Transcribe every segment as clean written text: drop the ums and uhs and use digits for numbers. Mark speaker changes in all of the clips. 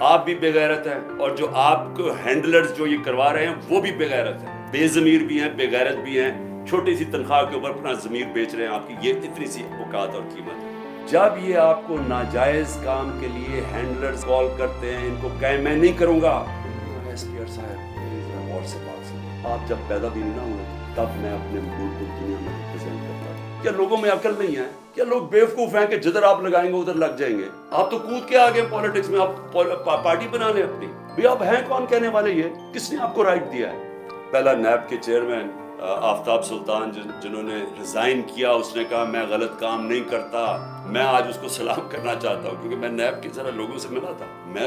Speaker 1: آپ بھی بےغیرت ہیں اور جو آپ کو ہینڈلرز جو یہ کروا رہے ہیں وہ بھی بےغیرت ہیں، بے ضمیر بھی ہیں، بےغیرت بھی ہیں، چھوٹی سی تنخواہ کے اوپر اپنا ضمیر بیچ رہے ہیں آپ کی، یہ اتنی سی اوقات اور قیمت ہے۔ جب یہ آپ کو ناجائز کام کے لیے ہینڈلرز کال کرتے ہیں، ان کو کہیں میں نہیں کروں گا، ایس پی آر صاحب غور سے بات سنیں، آپ جب پیدا بھی نہیں نہ ہوئے تب میں اپنے ملک کو دنیا میں ریپرزینٹ کرتا تھا۔ کیا لوگوں میں عقل نہیں ہے؟ کیا لوگ بیوقوف ہیں کہ جدھر آپ لگائیں گے ادھر لگ جائیں گے؟ آپ تو کود کے آگے پالیٹکس میں، آپ پارٹی بنا لیں اپنی بھی، آپ ہیں کون کہنے والے؟ یہ کس نے آپ کو رائٹ دیا ہے؟ پہلا نیب کے چیئرمین آفتاب سلطان جنہوں نے ریزائن کیا، اس نے کہا میں غلط کام نہیں کرتا، میں آج اس کو سلام کرنا چاہتا ہوں کیونکہ میں نیب کے ذرا لوگوں سے ملا تھا، مجھے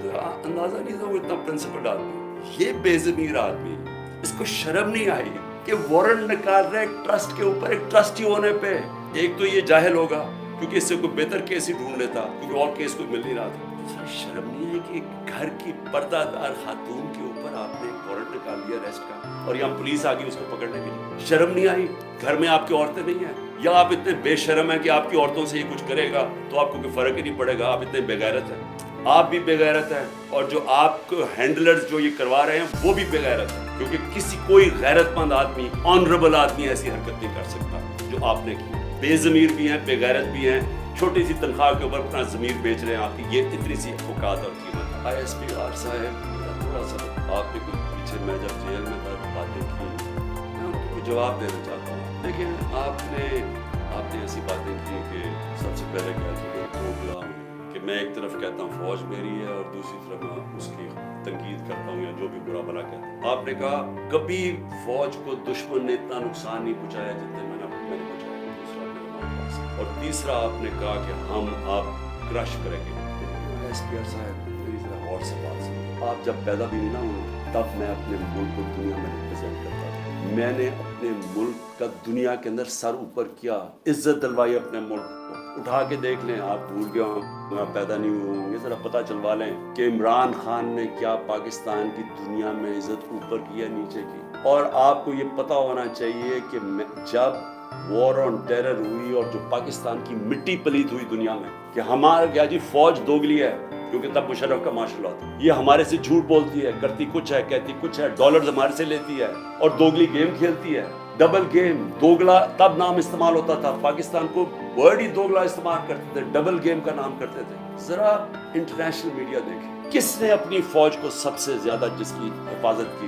Speaker 1: تو اندازہ نہیں تھا وہ اتنا پرنسپل آدمی، یہ بے ضمیر آدمی، اس کو شرم نہیں آئی کہ وارنٹ نکال رہے ایک ٹرسٹ کے اوپر، ایک ٹرسٹی ہونے پہ۔ ایک تو یہ جاہل ہوگا کیونکہ اس سے کوئی بہتر کیس ہی ڈھونڈ لیتا کیونکہ اور کیس کوئی مل نہیں رہا تھا۔ دوسرا شرم نہیں ہے کہ ایک گھر کی پردہ دار خاتون کے اوپر آپ نے ایک وارنٹ نکال دیا ریسٹ کا، اور یہاں پولیس آ گئی اس کو پکڑنے کے لیے؟ شرم نہیں آئی؟ گھر میں آپ کی عورتیں نہیں ہیں؟ یا آپ اتنے بے شرم ہیں کہ آپ کی عورتوں سے یہ کچھ کرے گا تو آپ کو کوئی فرق ہی نہیں پڑے گا؟ آپ اتنے بےغیرت ہیں، آپ بھی بےغیرت ہیں اور جو آپ کو ہینڈلرز جو یہ کروا رہے ہیں وہ بھی بےغیرت ہیں، کیونکہ کوئی غیرت مند آدمی، آنریبل آدمی ایسی حرکت نہیں کر سکتا جو آپ نے کی۔ بے ضمیر بھی ہیں، بےغیرت بھی ہیں، چھوٹی سی تنخواہ کے اوپر اپنا ضمیر بیچ رہے ہیں آپ کی، یہ اتنی سی اوقات اور قیمت ہے۔ ایس پی آر صاحب تھوڑا سا آپ کے پیچھے، میں جب جیل میں تھا باتیں کی، میں ان کو جواب دینا چاہتا ہوں، لیکن آپ نے ایسی باتیں کی کہ سب سے پہلے کہا کہ میں ایک طرف کہتا ہوں فوج میری ہے اور دوسری طرف میں اس کی تنقید کرتا ہوں یا جو بھی برا بھلا کہتا ہوں۔ آپ نے کہا کبھی فوج کو دشمن نے اتنا نقصان نہیں پہنچایا جتنے میں نے پہنچایا، اور تیسرا آپ نے کہا کہ ہم آپ کرش کریں گے۔ ایس پی آر صاحب میری ذرا غور سے بات سنیں، آپ جب پیدا بھی نہیں نہ ہوئے تب میں اپنے ملک کو دنیا میں ریپرزینٹ کرتا تھا، میں نے اپنے ملک کا دنیا کے اندر سر اوپر کیا، عزت دلوائی اپنے ملک کو۔ اٹھا کے دیکھ لیں، آپ بھول گئے ہوں، پیدا نہیں ہوئے ہوں گے، ذرا پتہ چلوا لیں کہ عمران خان نے کیا پاکستان کی دنیا میں عزت اوپر کی یا نیچے کی۔ اور آپ کو یہ پتہ ہونا چاہیے کہ جب وار آن ٹیرر ہوئی اور جو پاکستان کی مٹی پلیت ہوئی دنیا میں کہ ہمارا کیا جی فوج دوگلی ہے، کیونکہ تب مشرف کا مارشل لا تھا، یہ ہمارے سے جھوٹ بولتی ہے، کرتی کچھ ہے کہتی کچھ ہے، ڈالرز ہمارے سے لیتی ہے اور دوگلی گیم کھیلتی ہے، ڈبل گیم۔ دوگلا تب نام استعمال ہوتا تھا، پاکستان کو ورڈ ہی دوگلا استعمال کرتے تھے، ڈبل گیم کا نام کرتے تھے۔ ذرا انٹرنیشنل میڈیا دیکھیں، کس نے اپنی فوج کو سب سے زیادہ جس کی حفاظت کی،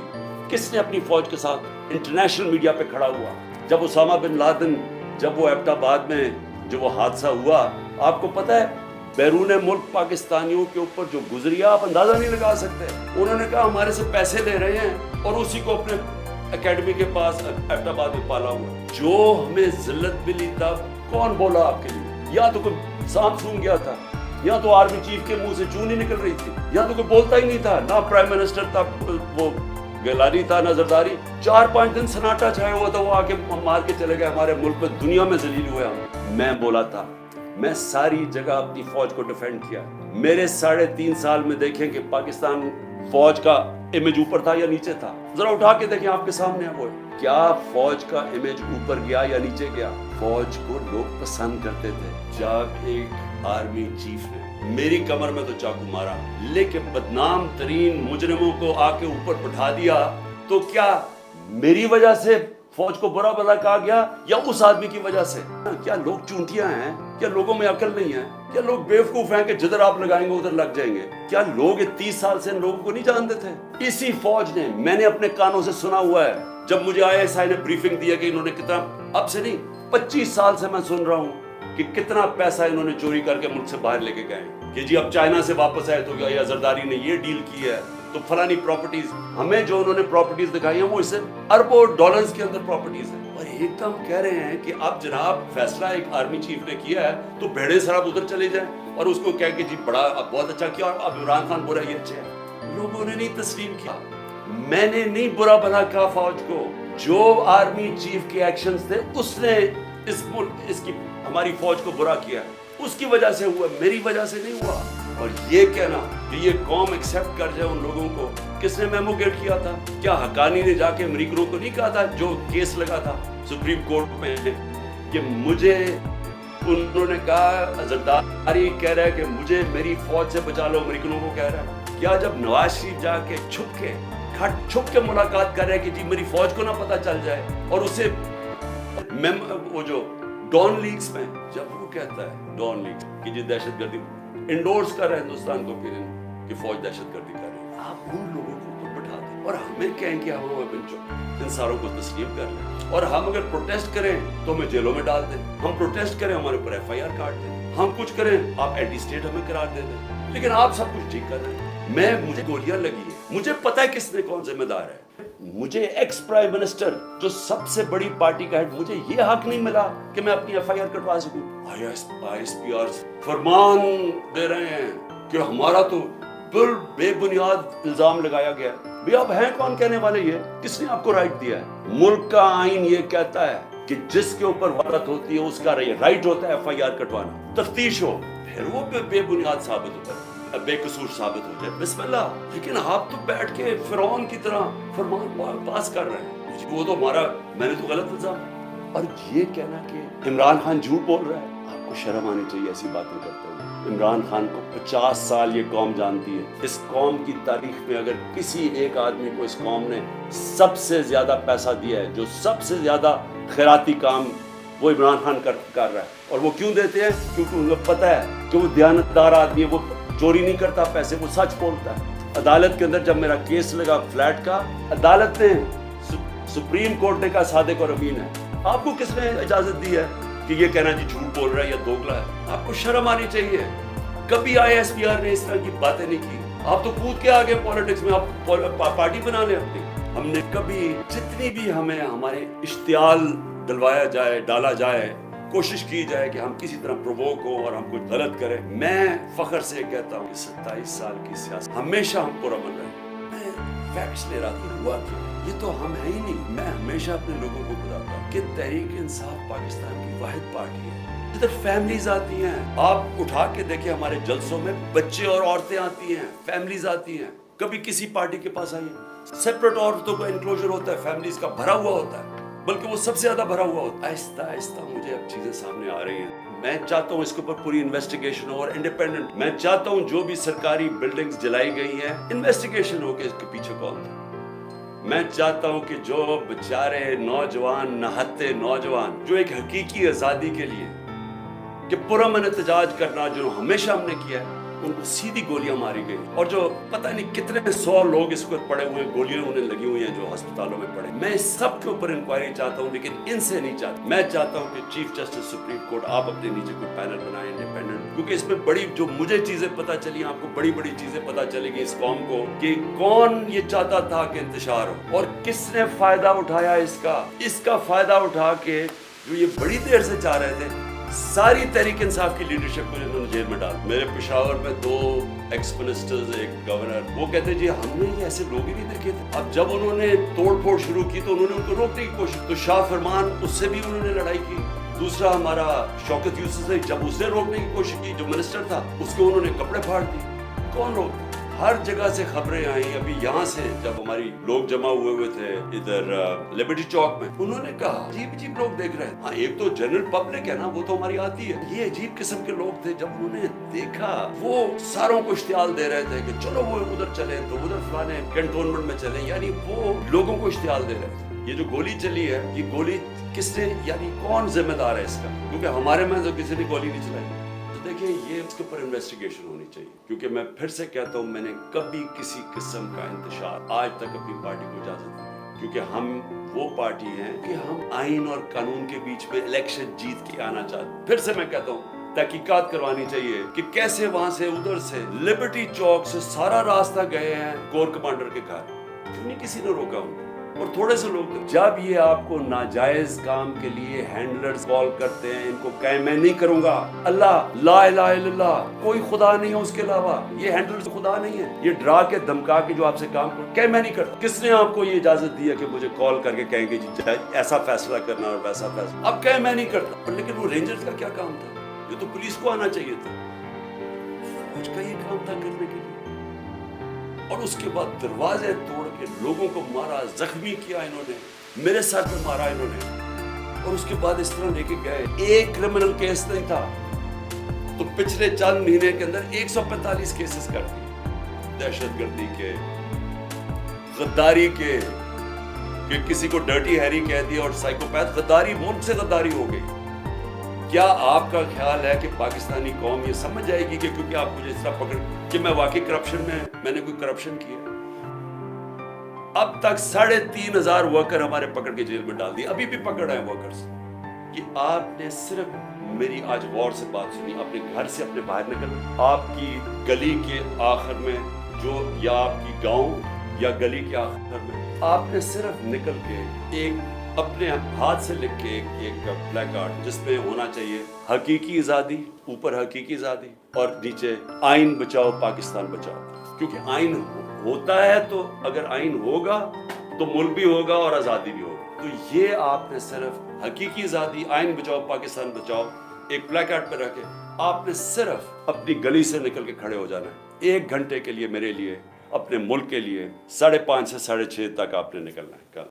Speaker 1: کس نے اپنی فوج کے ساتھ انٹرنیشنل میڈیا پہ کھڑا ہوا؟ جب اسامہ بن لادن، جب وہ ایبٹ آباد میں جو وہ حادثہ ہوا، آپ کو پتہ ہے بیرون ملک پاکستانیوں کے اوپر جو گزری، آپ اندازہ نہیں لگا سکتے۔ انہوں نے کہا ہمارے سے پیسے لے رہے ہیں اور اسی کو اپنے اکیڈمی کے پاس ایبٹ آباد میں پالا ہوا۔ جو ہمیں ذلت ملی تب کون بولا آپ کے لیے؟ یا تو کوئی سانپ سونگ گیا تھا، یا تو آرمی چیف کے منہ سے چوں نہیں نکل رہی تھی، یا تو کوئی بولتا ہی نہیں تھا، نہ پرائم منسٹر تھا وہ گیلانی تھا، نہ زرداری۔ 4-5 دن سناٹا چھایا ہوا تھا، وہ آ کے مار کے چلے گئے ہمارے ملک میں، دنیا میں ذلیل ہوئے ہم۔ میں بولا تھا، میں ساری جگہ اپنی فوج کو ڈیفینڈ کیا۔ میرے 3.5 سال میں دیکھیں کہ پاکستان فوج کا امیج اوپر تھا یا نیچے تھا؟ ذرا اٹھا کے دیکھیں، آپ کے سامنے ہے وہ، کیا فوج کا امیج اوپر گیا یا نیچے گیا؟ فوج کو لوگ پسند کرتے تھے۔ جب ایک آرمی چیف نے میری کمر میں تو چاقو مارا، لیکن بدنام ترین مجرموں کو آ کے اوپر بٹھا دیا، تو کیا میری وجہ سے فوج کو برا بھلا کہا گیا یا اس آدمی کی وجہ سے؟ کیا لوگ چونٹیاں ہیں؟ کیا لوگوں میں عقل نہیں ہے؟ کیا لوگ بیوقوف ہیں کہ جدھر آپ لگائیں گے ادھر لگ جائیں گے؟ کیا لوگ 30 سال سے ان لوگوں کو نہیں جانتے تھے؟ اسی فوج نے، میں نے اپنے کانوں سے سنا ہوا ہے، جب مجھے ISI نے بریفنگ دیا کہ انہوں نے کتنا، اب سے نہیں 25 سال سے میں سن رہا ہوں کہ کتنا پیسہ انہوں نے چوری کر کے ملک سے باہر لے کے گئے کہ جی اب چائنا سے واپس آئے تو یا زرداری نے یہ ڈیل کی ہے تو فلانی پراپرٹیز، ہمیں جو انہوں نے پراپرٹیز دکھائی ہیں وہ اس سے اربوں ڈالرز کے اندر پراپرٹیز ہیں، اور ایک دم کہہ رہے ہیں کہ اب جناب فیصلہ ایک آرمی چیف نے کیا ہے تو بھیڑے سراب ادھر چلے جائیں اور اس کو کہہ کہ جی بڑا اب بہت اچھا کیا اور اب عمران خان برا یہ اچھا ہے۔ لوگوں نے نہیں تسلیم کیا، میں نے نہیں برا بھلا کہا فوج کو، جو آرمی چیف کے ایکشنز تھے اس نے اس کی ہماری فوج کو برا کیا، اس کی وجہ سے ہوا، میری وجہ سے نہیں ہوا۔ اور یہ کہنا کہ یہ قوم ایکسیپٹ کر جائے ان لوگوں کو، کس نے میمو گیٹ کیا تھا؟ کیا حقانی نے جا کے امریکنوں کو نہیں کہا تھا جو کیس لگا تھا سپریم کورٹ میں کہ مجھے انہوں نے کہا زرداری کہہ رہا ہے کہ مجھے میری فوج سے بچا لو، امریکنوں کو کہہ رہا ہے. کیا جب نواز شریف جا کے چھپ کے ملاقات کر رہے ہیں کہ جی میری فوج کو نہ پتہ چل جائے، اور اسے وہ جو ڈان لیگز میں جب وہ کہتا ہے ڈان لیگز کہ جی دہشت گردی انڈورس کر رہا ہے ہندوستان کو کہ فوج دہشت گردی کر رہی ہے، آپ ان لوگوں کو تو بٹھا دیں اور ہمیں کہیں کہ ہم ان ساروں کو تسلیم کر لیں، اور ہم اگر پروٹیسٹ کریں تو ہمیں جیلوں میں ڈال دیں، ہم پروٹیسٹ کریں ہمارے اوپر FIR کاٹ دیں، ہم کچھ کریں آپ اینٹی اسٹیٹ ہمیں قرار دے دیں، لیکن آپ سب کچھ ٹھیک کر رہے ہیں. مجھے گولیاں لگی ہیں، مجھے پتہ ہے کس نے کون ذمہ دار ہے. مجھے ایکس پرائم منسٹر جو سب سے بڑی پارٹی کا ہیڈ، مجھے یہ حق نہیں ملا کہ میں اپنی FIR کٹوا سکوں. ISPR فرمان دے رہے ہیں کہ ہمارا تو بے بنیاد الزام لگایا گیا. بھی آپ ہیں کون کہنے والے؟ یہ کس نے آپ کو رائٹ دیا ہے؟ ملک کا آئین یہ کہتا ہے کہ جس کے اوپر وارت ہوتی ہے اس کا رائٹ ہوتا ہے FIR کٹوانا، تفتیش ہو، پھر وہ بے بنیاد ثابت ہوتا ہے، بے قصور ثابت ہو جائے، بسم اللہ. لیکن آپ تو بیٹھ کے فرعون کی طرح فرمان پاس کر رہے ہیں. وہ تو ہمارا، میں نے تو غلط الزام. اور یہ کہنا کہ عمران خان جھوٹ بول رہا ہے، آپ کو شرم آنی چاہیے ایسی باتیں کرتے ہوئے. عمران خان کو 50 سال یہ قوم جانتی ہے. اس قوم کی تاریخ میں اگر کسی ایک آدمی کو اس قوم نے سب سے زیادہ پیسہ دیا ہے، جو سب سے زیادہ خیراتی کام، وہ عمران خان کر رہا ہے. اور وہ کیوں دیتے ہیں؟ کیونکہ انہیں پتہ ہے کہ وہ دیانتدار آدمی ہے، وہ چوری نہیں کرتا پیسے، وہ سچ بولتا ہے. عدالت کے اندر جب میرا کیس لگا فلیٹ کا، عدالت نے، سپریم کورٹ نے کہا صادق اور امین ہے. آپ کو کس نے اجازت دی ہے کہ یہ کہنا جی جھوٹ بول رہا ہے یا دوگلا ہے؟ آپ کو شرم آنی چاہیے. کبھی ISPR نے اس طرح کی باتیں نہیں کی. آپ تو کود کے آگے پولیٹکس میں، آپ پارٹی بنا لیں اپنی. ہم نے کبھی جتنی بھی ہمیں ہمارے اشتعال ڈلوایا جائے، ڈالا جائے، کوشش کی جائے کہ ہم کسی طرح پرووک ہو اور ہم کچھ غلط کریں، میں فخر سے کہتا ہوں کہ 27 سال کی سیاست ہمیشہ ہم پرامن رہے. میں فیکٹس لے رہا تھا، ہوا کہ یہ تو ہم ہیں ہی نہیں. میں ہمیشہ اپنے لوگوں کو بتاتا ہوں کہ تحریک انصاف پاکستان کی واحد پارٹی ہے ادھر فیملیز آتی ہیں. آپ اٹھا کے دیکھیں ہمارے جلسوں میں بچے اور عورتیں آتی ہیں، فیملیز آتی ہیں. کبھی کسی پارٹی کے پاس آئیے، سیپریٹ عورتوں کا انکلوژر ہوتا ہے، فیملیز کا بھرا ہوا ہوتا ہے، بلکہ وہ سب سے زیادہ بھرا ہوا ہوتا ہے. آہستہ آہستہ مجھے اب چیزیں سامنے آ رہی ہیں. میں چاہتا ہوں اس کے اوپر پوری انویسٹیگیشن ہو اور انڈیپینڈنٹ. میں چاہتا ہوں جو بھی سرکاری بلڈنگز جلائی گئی ہیں، انویسٹیگیشن ہو کہ اس کے پیچھے کون تھا. میں چاہتا ہوں کہ جو بیچارے نوجوان، نہتے نوجوان، جو ایک حقیقی آزادی کے لیے کہ پرامن احتجاج کرنا جو ہمیشہ ہم نے کیا ہے، ان کو سیدھی گولیاں ماری گئی. اور جو پتہ نہیں کتنے 100 لوگ اس پر پڑے ہوئے ہیں، گولیاں انہیں لگی ہوئی ہیں جو ہسپتالوں میں پڑے. میں اس سب کے اوپر انکوائری چاہتا ہوں، لیکن ان سے نہیں چاہتا. میں چاہتا ہوں کہ چیف جسٹس سپریم کورٹ آپ اپنے نیچے کوئی پینل بنائیں انڈیپینڈنٹ، کیونکہ اس میں بڑی جو مجھے چیزیں پتہ چلی، آپ کو بڑی بڑی چیزیں پتہ چلے گی اس قوم کو کہ کون یہ چاہتا تھا کہ انتشار ہو اور کس نے فائدہ اٹھایا اس کا فائدہ اٹھا کے جو یہ بڑی دیر سے چاہ رہے تھے. ساری تحریک انصاف کی لیڈرشپ کو انہوں نے جیل میں ڈال. میرے پشاور میں 2 ایکس منسٹرز، ایک گورنر، وہ کہتے جی ہم نے یہ ایسے لوگ ہی نہیں دیکھے تھے. اب جب انہوں نے توڑ پھوڑ شروع کی تو انہوں نے ان کو روکنے کی کوشش، تو شاہ فرمان اس سے بھی انہوں نے لڑائی کی. دوسرا ہمارا شوکت یوسف ہے، جب اس نے روکنے کی کوشش کی، جو منسٹر تھا، اس کو انہوں نے کپڑے پھاڑ دیے. کون روک؟ ہر جگہ سے خبریں آئیں. ابھی یہاں سے جب ہماری لوگ جمع ہوئے تھے ادھر لبرٹی چوک میں، انہوں نے کہا عجیب لوگ دیکھ رہے ہیں. ہاں ایک تو جنرل پبلک ہے نا، وہ تو ہماری آتی ہے. یہ عجیب قسم کے لوگ تھے. جب انہوں نے دیکھا وہ ساروں کو اشتعال دے رہے تھے کہ چلو وہ ادھر چلیں تو ادھر فلانے کنٹونمنٹ میں چلیں، یعنی وہ لوگوں کو اشتعال دے رہے تھے. یہ جو گولی چلی ہے، یہ گولی کس نے، یعنی کون ذمہ دار ہے اس کا؟ کیونکہ ہمارے میں تو کسی نے گولی نہیں چلائی. دیکھیں یہ اس کے اوپر انویسٹیگیشن ہونی چاہیے، کیونکہ میں پھر سے کہتا ہوں میں نے کبھی کسی قسم کا انتشار آج تک اپنی پارٹی کو اجازت نہیں، کیونکہ ہم وہ پارٹی ہیں کہ ہم آئین اور قانون کے بیچ میں الیکشن جیت کے آنا چاہتے. پھر سے میں کہتا ہوں تحقیقات کروانی چاہیے کہ کیسے وہاں سے ادھر سے لبرٹی چوک سے سارا راستہ گئے ہیں کور کمانڈر کے گھر، کیوں نہیں کسی نے روکا ان کو؟ اور تھوڑے سے لوگ جب یہ آپ کو ناجائز کام کے لیے ہینڈلرز کال کرتے ہیں، ان کو کہیں میں نہیں کروں گا، اللہ لا الہ الا اللہ، کوئی خدا نہیں ہے اس کے علاوہ، یہ ہینڈلرز خدا نہیں ہے، یہ ڈرا کے دھمکا کے جو آپ سے کام کرتے کہیں میں نہیں کرتا. کس نے آپ کو یہ اجازت دی ہے کہ مجھے کال کر کے کہیں گے جی ایسا فیصلہ کرنا اور ویسا فیصلہ؟ اب کہیں میں نہیں کرتا. لیکن وہ رینجرز کا کیا کام تھا؟ یہ تو پولیس کو آنا چاہیے تھا. فوج کا یہ کام تھا کرنے کے لیے. اور اس کے بعد دروازے توڑ کے لوگوں کو مارا، زخمی کیا انہوں نے، میرے سر پہ مارا انہوں نے. اور اس کے بعد اس طرح لے کے گئے. ایک کرمنل کیس نہیں تھا تو پچھلے چند مہینے کے اندر 145 کیسز کر دیے, دہشت گردی کے, غداری کے, کہ کسی کو ڈرٹی ہیری کہہ دیا اور سائیکوپیتھ, غداری, ملک سے غداری ہو گئی. کیا آپ کا خیال ہے کہ پاکستانی قوم یہ سمجھ جائے گی کہ کیونکہ آپ مجھے اس طرح پکڑ کہ میں واقعی کرپشن میں نے کوئی کرپشن کیا؟ اب تک 3,500 ورکر ہمارے پکڑ کے جیل میں ڈال دیے, ابھی بھی پکڑ رہے ہیں ورکرز. کہ آپ نے صرف میری آج غور سے بات سنی, اپنے گھر سے اپنے باہر نکلنا, آپ کی گلی کے آخر میں جو, یا آپ کی گاؤں یا گلی کے آخر میں آپ نے صرف نکل کے ایک اپنے ہاتھ سے لکھ کے ایک بلیک کارڈ جس میں ہونا چاہیے حقیقی آزادی, اوپر حقیقی آزادی اور نیچے آئین بچاؤ پاکستان بچاؤ. کیونکہ آئین ہوتا ہے تو اگر آئین ہوگا تو ملک بھی ہوگا اور آزادی بھی ہوگی. تو یہ آپ نے صرف حقیقی آزادی, آئین بچاؤ پاکستان بچاؤ ایک بلیک کارڈ پہ رکھ کے آپ نے صرف اپنی گلی سے نکل کے کھڑے ہو جانا ہے. 1 گھنٹے کے لیے میرے لیے, اپنے ملک کے لیے 5:30 سے 6:30 تک آپ نے نکلنا ہے.